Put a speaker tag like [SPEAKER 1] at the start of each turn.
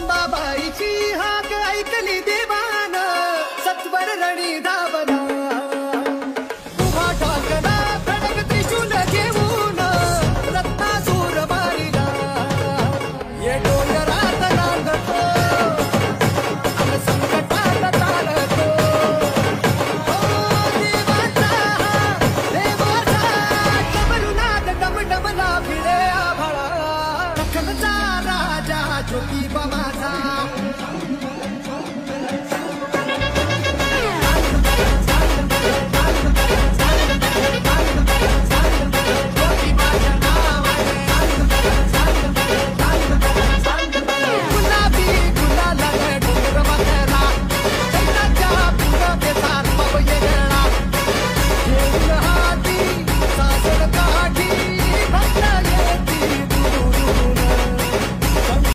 [SPEAKER 1] अंबाबाईची हाक ऐकली देवान सत्वर रणी धावला उभा ठाकला खडग त्रिशूल घेऊन रत्नासूर मारिला ये डोंगरात नांदतो अन संकटात चालतो देवाचा डमरुनाद डमडमला भिडे आभाळा दख्खनचा राजा ज्योतिबा माझा